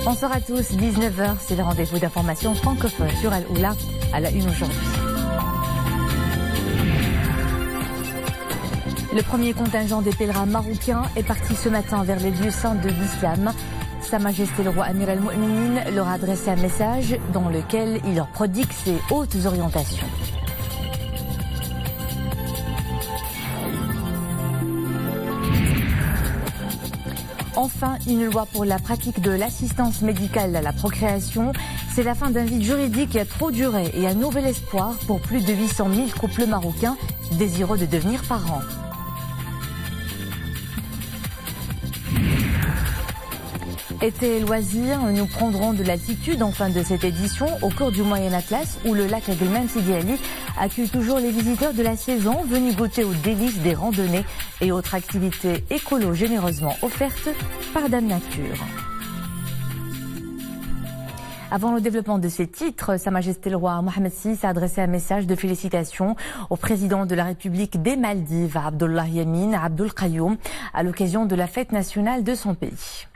Bonsoir à tous, 19h, c'est le rendez-vous d'information francophone sur Al-Oula à la une aujourd'hui. Le premier contingent des pèlerins marocains est parti ce matin vers les lieux saints de l'islam. Sa Majesté le roi Amir al-Mu'minin leur a adressé un message dans lequel il leur prodigue ses hautes orientations. Enfin, une loi pour la pratique de l'assistance médicale à la procréation. C'est la fin d'un vide juridique qui a trop duré et un nouvel espoir pour plus de 800 000 couples marocains désireux de devenir parents. Été et loisirs, nous prendrons de l'altitude en fin de cette édition au cours du Moyen Atlas où le lac Aguelman Sidi Ali accueille toujours les visiteurs de la saison venus goûter aux délices des randonnées et autres activités écolo généreusement offertes par Dame Nature. Avant le développement de ces titres, Sa Majesté le roi Mohammed VI a adressé un message de félicitations au président de la République des Maldives, Abdullah Yamin Abdul Qayoum, à l'occasion de la fête nationale de son pays.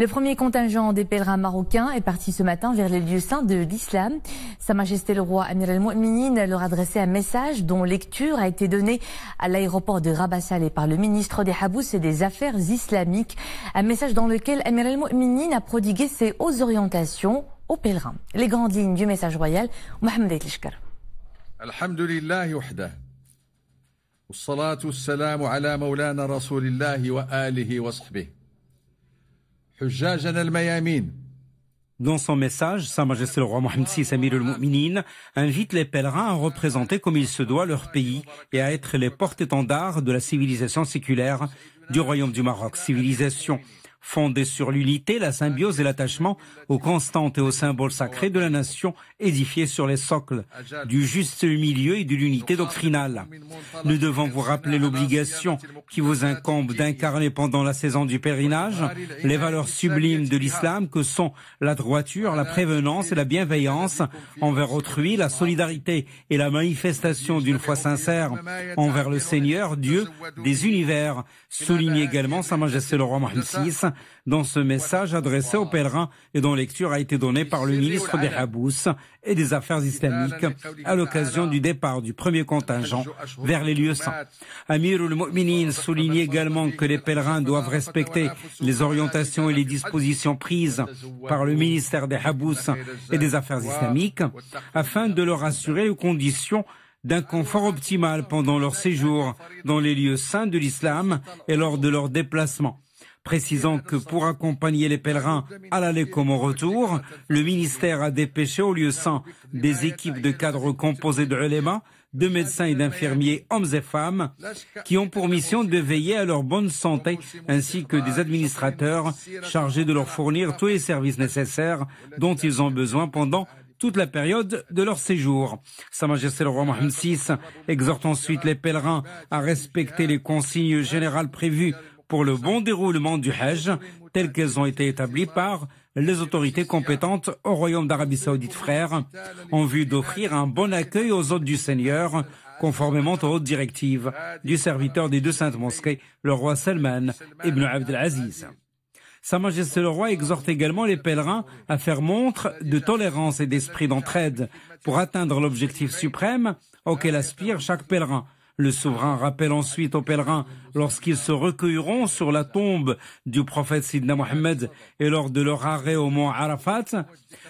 Le premier contingent des pèlerins marocains est parti ce matin vers les lieux saints de l'islam. Sa Majesté le roi Amir al-Mu'minin leur a adressé un message dont lecture a été donnée à l'aéroport de Rabat Salé par le ministre des Habous et des Affaires islamiques. Un message dans lequel Amir al-Mu'minin a prodigué ses hautes orientations aux pèlerins. Les grandes lignes du message royal, Mohamed El-Lishkar. Alhamdulillahi wahdah. Wassalatu wassalamu ala maulana rasulillahi wa alihi wa sahbihi. Dans son message, Sa Majesté le roi Mohammed VI Amir al-Mu'minin invite les pèlerins à représenter comme il se doit leur pays et à être les porte-étendards de la civilisation séculaire du Royaume du Maroc. Civilisation fondée sur l'unité, la symbiose et l'attachement aux constantes et aux symboles sacrés de la nation, édifiée sur les socles du juste milieu et de l'unité doctrinale. Nous devons vous rappeler l'obligation qui vous incombe d'incarner pendant la saison du pèlerinage les valeurs sublimes de l'islam que sont la droiture, la prévenance et la bienveillance envers autrui, la solidarité et la manifestation d'une foi sincère envers le Seigneur, Dieu des univers. Souligne également Sa Majesté le roi Mohammed VI dans ce message adressé aux pèlerins et dont lecture a été donnée par le ministre des Habous et des Affaires islamiques à l'occasion du départ du premier contingent vers les lieux saints. Amir al-Mu'minin souligne également que les pèlerins doivent respecter les orientations et les dispositions prises par le ministère des Habous et des Affaires islamiques afin de leur assurer les conditions d'un confort optimal pendant leur séjour dans les lieux saints de l'islam et lors de leur déplacement. Précisant que pour accompagner les pèlerins à l'aller comme au retour, le ministère a dépêché au lieu saint des équipes de cadres composées de ulémas, de médecins et d'infirmiers, hommes et femmes, qui ont pour mission de veiller à leur bonne santé, ainsi que des administrateurs chargés de leur fournir tous les services nécessaires dont ils ont besoin pendant toute la période de leur séjour. Sa Majesté le roi Mohammed VI exhorte ensuite les pèlerins à respecter les consignes générales prévues pour le bon déroulement du Hajj, telles qu'elles ont été établies par les autorités compétentes au Royaume d'Arabie Saoudite frère, en vue d'offrir un bon accueil aux hôtes du Seigneur, conformément aux hautes directives du serviteur des deux saintes mosquées, le roi Salman ibn Abdelaziz. Sa Majesté le roi exhorte également les pèlerins à faire montre de tolérance et d'esprit d'entraide pour atteindre l'objectif suprême auquel aspire chaque pèlerin. Le souverain rappelle ensuite aux pèlerins, lorsqu'ils se recueilleront sur la tombe du prophète Sidna Mohammed et lors de leur arrêt au mont Arafat,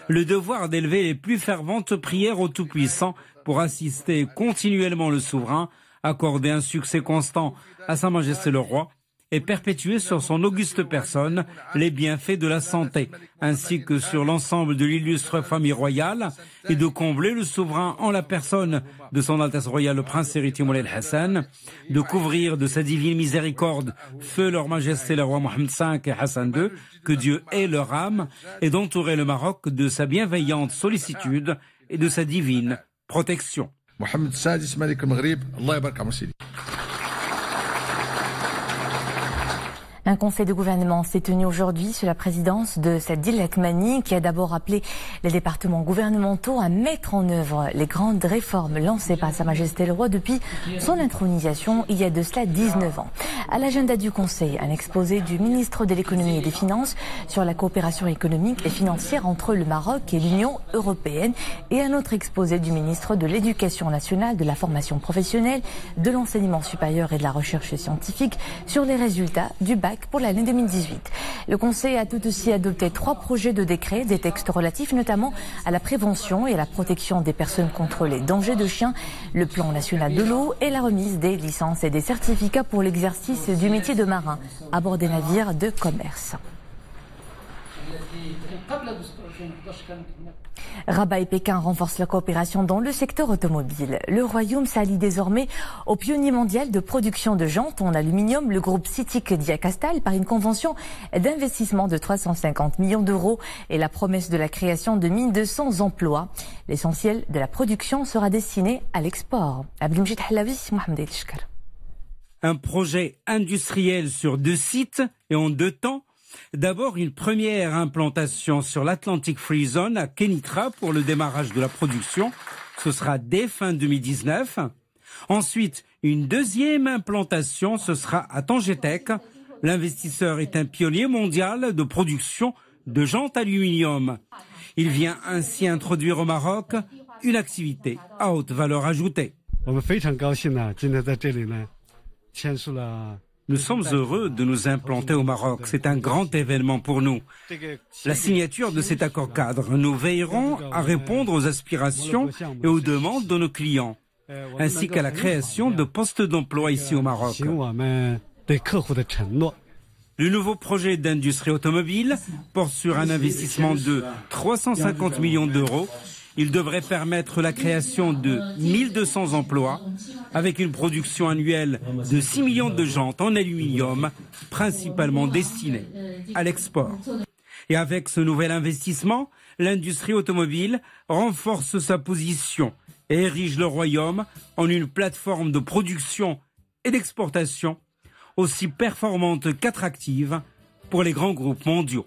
le devoir d'élever les plus ferventes prières au Tout-Puissant pour assister continuellement le souverain, accorder un succès constant à Sa Majesté le roi et perpétuer sur son auguste personne les bienfaits de la santé, ainsi que sur l'ensemble de l'illustre famille royale, et de combler le souverain en la personne de son Altesse royale le prince héritier Moulay Hassan, de couvrir de sa divine miséricorde feu leur majesté le roi Mohammed V et Hassan II, que Dieu ait leur âme, et d'entourer le Maroc de sa bienveillante sollicitude et de sa divine protection. Mohammed Sadis Malik al-Maghrib, Allah yabarak Sidi. Un conseil de gouvernement s'est tenu aujourd'hui sous la présidence de Sadil Atmani qui a d'abord appelé les départements gouvernementaux à mettre en œuvre les grandes réformes lancées par Sa Majesté le Roi depuis son intronisation il y a de cela 19 ans. À l'agenda du conseil, un exposé du ministre de l'économie et des finances sur la coopération économique et financière entre le Maroc et l'Union européenne et un autre exposé du ministre de l'éducation nationale, de la formation professionnelle, de l'enseignement supérieur et de la recherche scientifique sur les résultats du bac pour l'année 2018. Le Conseil a tout aussi adopté 3 projets de décret, des textes relatifs notamment à la prévention et à la protection des personnes contre les dangers de chiens, le plan national de l'eau et la remise des licences et des certificats pour l'exercice du métier de marin à bord des navires de commerce. Rabat et Pékin renforcent la coopération dans le secteur automobile. Le Royaume s'allie désormais au pionnier mondial de production de jantes en aluminium, le groupe CITIC Diacastal, par une convention d'investissement de 350 millions d'euros et la promesse de la création de 1200 emplois. L'essentiel de la production sera destiné à l'export. Abdelmjid Hallaoui, Mohamed El Shkar. Un projet industriel sur 2 sites et en 2 temps. D'abord, une première implantation sur l'Atlantic Free Zone à Kenitra pour le démarrage de la production. Ce sera dès fin 2019. Ensuite, une deuxième implantation, ce sera à Tangetec. L'investisseur est un pionnier mondial de production de jantes aluminium. Il vient ainsi introduire au Maroc une activité à haute valeur ajoutée. Nous sommes heureux de nous implanter au Maroc. C'est un grand événement pour nous. La signature de cet accord cadre, nous veillerons à répondre aux aspirations et aux demandes de nos clients, ainsi qu'à la création de postes d'emploi ici au Maroc. Le nouveau projet d'industrie automobile porte sur un investissement de 350 millions d'euros. Il devrait permettre la création de 1200 emplois avec une production annuelle de 6 millions de jantes en aluminium, principalement destinées à l'export. Et avec ce nouvel investissement, l'industrie automobile renforce sa position et érige le Royaume en une plateforme de production et d'exportation aussi performante qu'attractive pour les grands groupes mondiaux.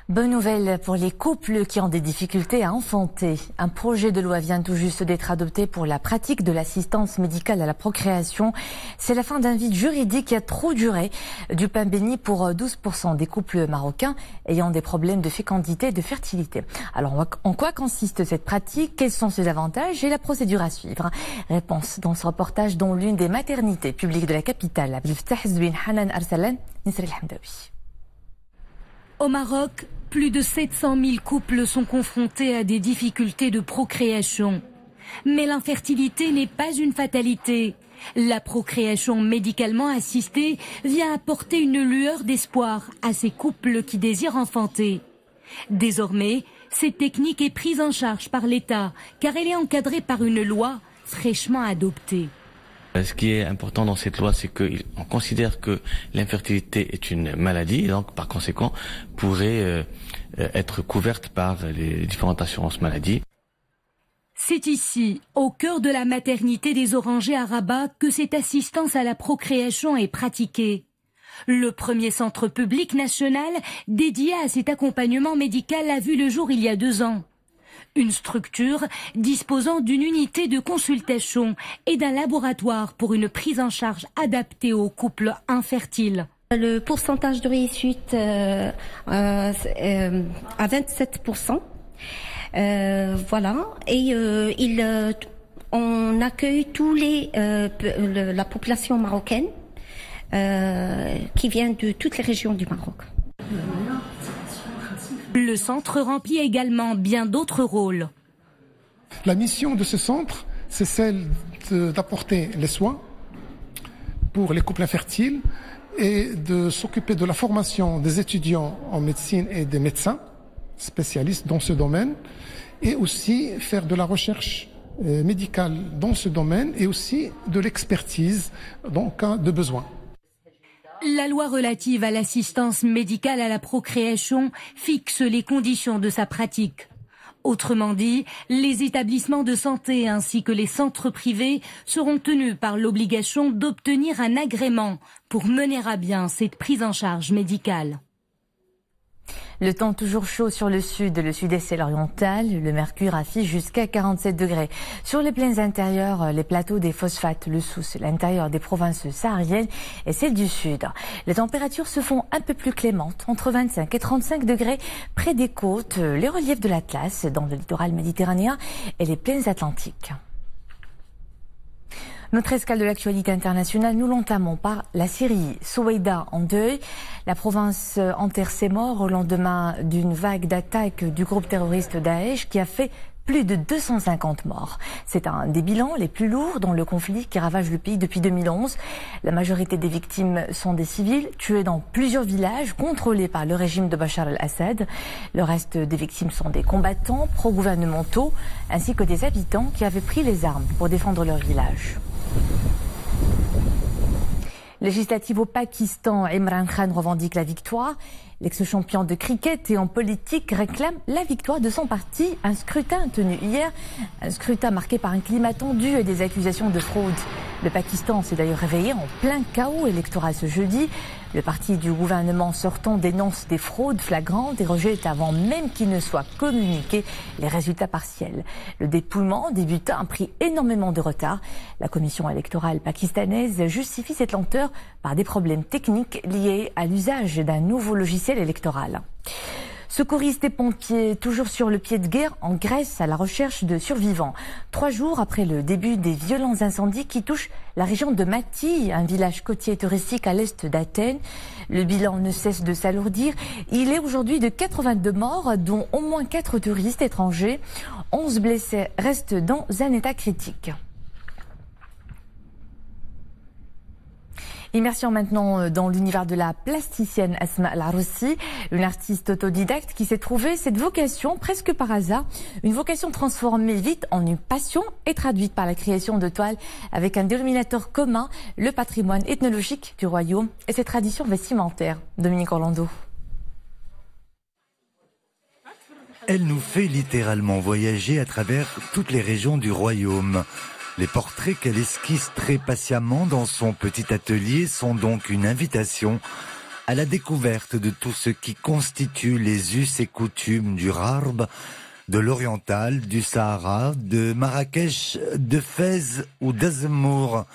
Bonne nouvelle pour les couples qui ont des difficultés à enfanter. Un projet de loi vient tout juste d'être adopté pour la pratique de l'assistance médicale à la procréation. C'est la fin d'un vide juridique qui a trop duré. Du pain béni pour 12% des couples marocains ayant des problèmes de fécondité et de fertilité. Alors, en quoi consiste cette pratique? Quels sont ses avantages et la procédure à suivre? Réponse dans ce reportage dans l'une des maternités publiques de la capitale. Abdelfatah Zouin, Hanan Arsalan, Nisri El Hamdaoui. Au Maroc, plus de 700 000 couples sont confrontés à des difficultés de procréation. Mais l'infertilité n'est pas une fatalité. La procréation médicalement assistée vient apporter une lueur d'espoir à ces couples qui désirent enfanter. Désormais, cette technique est prise en charge par l'État, car elle est encadrée par une loi fraîchement adoptée. Ce qui est important dans cette loi, c'est qu'on considère que l'infertilité est une maladie et donc par conséquent pourrait être couverte par les différentes assurances maladies. C'est ici, au cœur de la maternité des Orangers à Rabat, que cette assistance à la procréation est pratiquée. Le premier centre public national dédié à cet accompagnement médical a vu le jour il y a 2 ans. Une structure disposant d'une unité de consultation et d'un laboratoire pour une prise en charge adaptée aux couples infertiles. Le pourcentage de réussite à 27%. Voilà. Et on accueille tous la population marocaine qui vient de toutes les régions du Maroc. Le centre remplit également bien d'autres rôles. La mission de ce centre, c'est celle d'apporter les soins pour les couples infertiles et de s'occuper de la formation des étudiants en médecine et des médecins spécialistes dans ce domaine et aussi faire de la recherche médicale dans ce domaine et aussi de l'expertise en cas de besoin. La loi relative à l'assistance médicale à la procréation fixe les conditions de sa pratique. Autrement dit, les établissements de santé ainsi que les centres privés seront tenus par l'obligation d'obtenir un agrément pour mener à bien cette prise en charge médicale. Le temps toujours chaud sur le sud, le sud-est et l'oriental. Le mercure affiche jusqu'à 47 degrés. Sur les plaines intérieures, les plateaux des phosphates, le Souss, l'intérieur des provinces sahariennes et celles du sud. Les températures se font un peu plus clémentes, entre 25 et 35 degrés près des côtes, les reliefs de l'Atlas, dans le littoral méditerranéen et les plaines atlantiques. Notre escale de l'actualité internationale, nous l'entamons par la Syrie. Souaïda en deuil. La province enterre ses morts au lendemain d'une vague d'attaques du groupe terroriste Daesh qui a fait plus de 250 morts. C'est un des bilans les plus lourds dans le conflit qui ravage le pays depuis 2011. La majorité des victimes sont des civils tués dans plusieurs villages contrôlés par le régime de Bachar el-Assad. Le reste des victimes sont des combattants pro-gouvernementaux ainsi que des habitants qui avaient pris les armes pour défendre leur village. Législative au Pakistan, Imran Khan revendique la victoire. L'ex-champion de cricket et en politique réclame la victoire de son parti. Un scrutin tenu hier, un scrutin marqué par un climat tendu et des accusations de fraude. Le Pakistan s'est d'ailleurs réveillé en plein chaos électoral ce jeudi. Le parti du gouvernement sortant dénonce des fraudes flagrantes et rejette avant même qu'il ne soit communiqué les résultats partiels. Le dépouillement débuta a pris énormément de retard. La commission électorale pakistanaise justifie cette lenteur par des problèmes techniques liés à l'usage d'un nouveau logiciel électoral. Secouristes et pompiers toujours sur le pied de guerre en Grèce à la recherche de survivants. 3 jours après le début des violents incendies qui touchent la région de Mathie, un village côtier touristique à l'est d'Athènes. Le bilan ne cesse de s'alourdir. Il est aujourd'hui de 82 morts, dont au moins 4 touristes étrangers. 11 blessés restent dans un état critique. Immersion maintenant dans l'univers de la plasticienne Asma El-Aroussi, une artiste autodidacte qui s'est trouvée cette vocation presque par hasard, une vocation transformée vite en une passion et traduite par la création de toiles avec un dénominateur commun, le patrimoine ethnologique du royaume et ses traditions vestimentaires. Dominique Orlando. Elle nous fait littéralement voyager à travers toutes les régions du royaume. Les portraits qu'elle esquisse très patiemment dans son petit atelier sont donc une invitation à la découverte de tout ce qui constitue les us et coutumes du Rarb, de l'Oriental, du Sahara, de Marrakech, de Fès ou d'Azmour.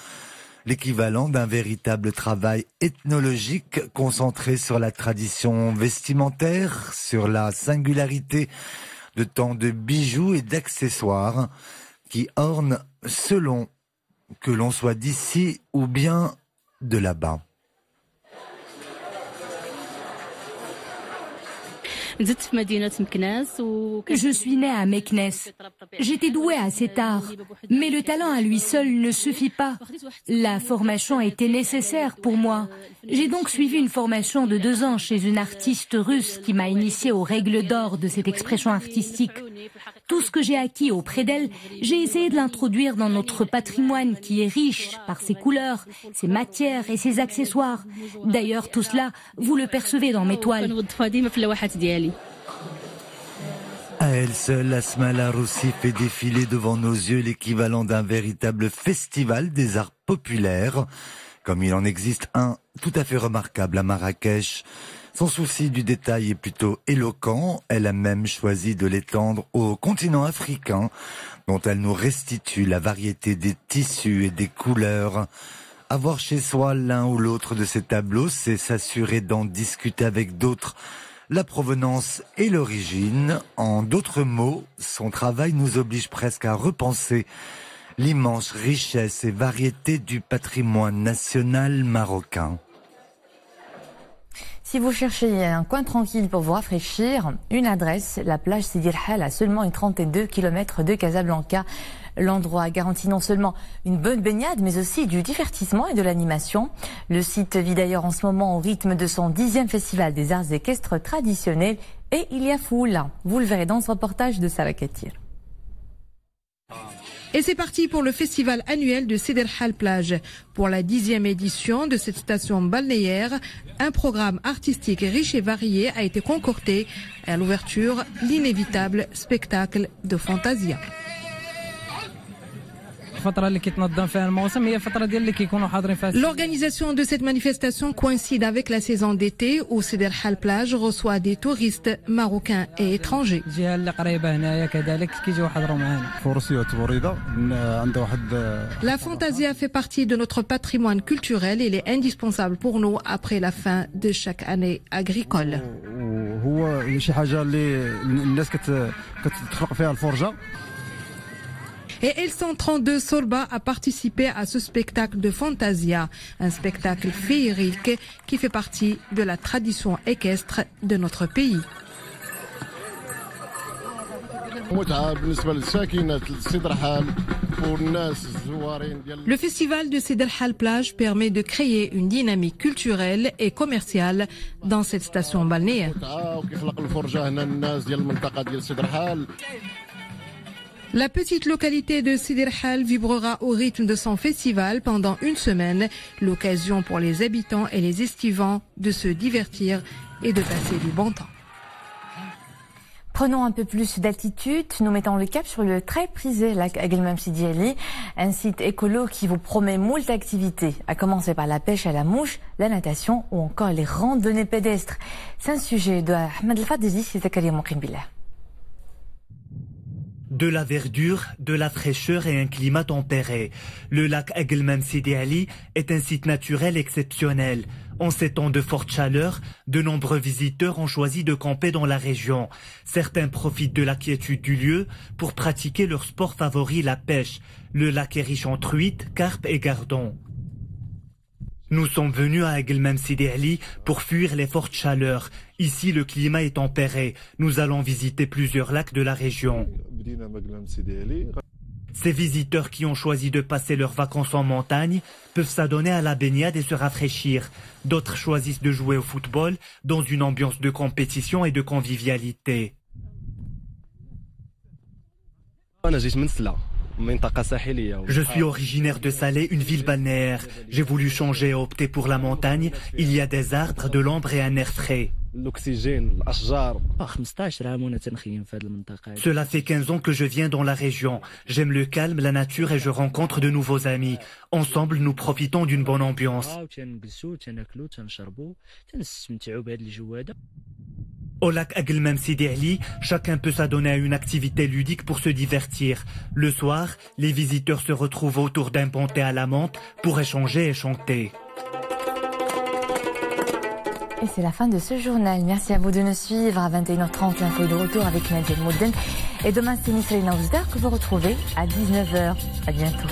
L'équivalent d'un véritable travail ethnologique concentré sur la tradition vestimentaire, sur la singularité de tant de bijoux et d'accessoires qui ornent selon que l'on soit d'ici ou bien de là-bas. Je suis née à Meknes. J'étais douée à cet art, mais le talent à lui seul ne suffit pas. La formation était nécessaire pour moi. J'ai donc suivi une formation de 2 ans chez une artiste russe qui m'a initiée aux règles d'or de cette expression artistique. Tout ce que j'ai acquis auprès d'elle, j'ai essayé de l'introduire dans notre patrimoine qui est riche par ses couleurs, ses matières et ses accessoires. D'ailleurs, tout cela, vous le percevez dans mes toiles. À elle seule, Asma El-Aroussi fait défiler devant nos yeux l'équivalent d'un véritable festival des arts populaires, comme il en existe un tout à fait remarquable à Marrakech. Son souci du détail est plutôt éloquent, elle a même choisi de l'étendre au continent africain, dont elle nous restitue la variété des tissus et des couleurs. Avoir chez soi l'un ou l'autre de ces tableaux, c'est s'assurer d'en discuter avec d'autres, la provenance et l'origine. En d'autres mots, son travail nous oblige presque à repenser l'immense richesse et variété du patrimoine national marocain. Si vous cherchez un coin tranquille pour vous rafraîchir, une adresse, la plage Sidi El Hal, à seulement une trentaine de kilomètres de Casablanca. L'endroit garantit non seulement une bonne baignade, mais aussi du divertissement et de l'animation. Le site vit d'ailleurs en ce moment au rythme de son 10e festival des arts équestres traditionnels et il y a foule. Vous le verrez dans ce reportage de Sarah Katir. Et c'est parti pour le festival annuel de Sidi El Hal Plage. Pour la 10e édition de cette station balnéaire, un programme artistique riche et varié a été concocté. Et à l'ouverture, l'inévitable spectacle de Fantasia. L'organisation de cette manifestation coïncide avec la saison d'été où Sidi El Hal Plage reçoit des touristes marocains et étrangers. La Fantasia fait partie de notre patrimoine culturel et il est indispensable pour nous après la fin de chaque année agricole. Et L132 Sorba a participé à ce spectacle de Fantasia, un spectacle féerique qui fait partie de la tradition équestre de notre pays. Le festival de Sidi El Hal Plage permet de créer une dynamique culturelle et commerciale dans cette station balnéaire. La petite localité de Sidi El Hal vibrera au rythme de son festival pendant une semaine, l'occasion pour les habitants et les estivants de se divertir et de passer du bon temps. Prenons un peu plus d'altitude, nous mettons le cap sur le très prisé lac Aguelmam Sidi Ali, un site écolo qui vous promet moult activités, à commencer par la pêche à la mouche, la natation ou encore les randonnées pédestres. C'est un sujet de Ahmed El Fadezi, c'est Zakaria Mokrimbila. De la verdure, de la fraîcheur et un climat tempéré. Le lac Aguelmam Sidi Ali est un site naturel exceptionnel. En ces temps de forte chaleur, de nombreux visiteurs ont choisi de camper dans la région. Certains profitent de la quiétude du lieu pour pratiquer leur sport favori, la pêche. Le lac est riche en truites, carpes et gardons. Nous sommes venus à Aguelmam Sidi Ali pour fuir les fortes chaleurs. Ici, le climat est tempéré. Nous allons visiter plusieurs lacs de la région. Ces visiteurs qui ont choisi de passer leurs vacances en montagne peuvent s'adonner à la baignade et se rafraîchir. D'autres choisissent de jouer au football dans une ambiance de compétition et de convivialité. Je suis originaire de Salé, une ville balnéaire. J'ai voulu changer et opter pour la montagne. Il y a des arbres, de l'ombre et un air frais. Cela fait 15 ans que je viens dans la région. J'aime le calme, la nature et je rencontre de nouveaux amis. Ensemble, nous profitons d'une bonne ambiance. Au lac Aguelmam Sidi Ali, chacun peut s'adonner à une activité ludique pour se divertir. Le soir, les visiteurs se retrouvent autour d'un bon thé à la menthe pour échanger et chanter. Et c'est la fin de ce journal. Merci à vous de nous suivre. À 21h30, l'info de retour avec Nadia Mouden. Et demain, c'est Nisrina Ousdar que vous retrouvez à 19h. À bientôt.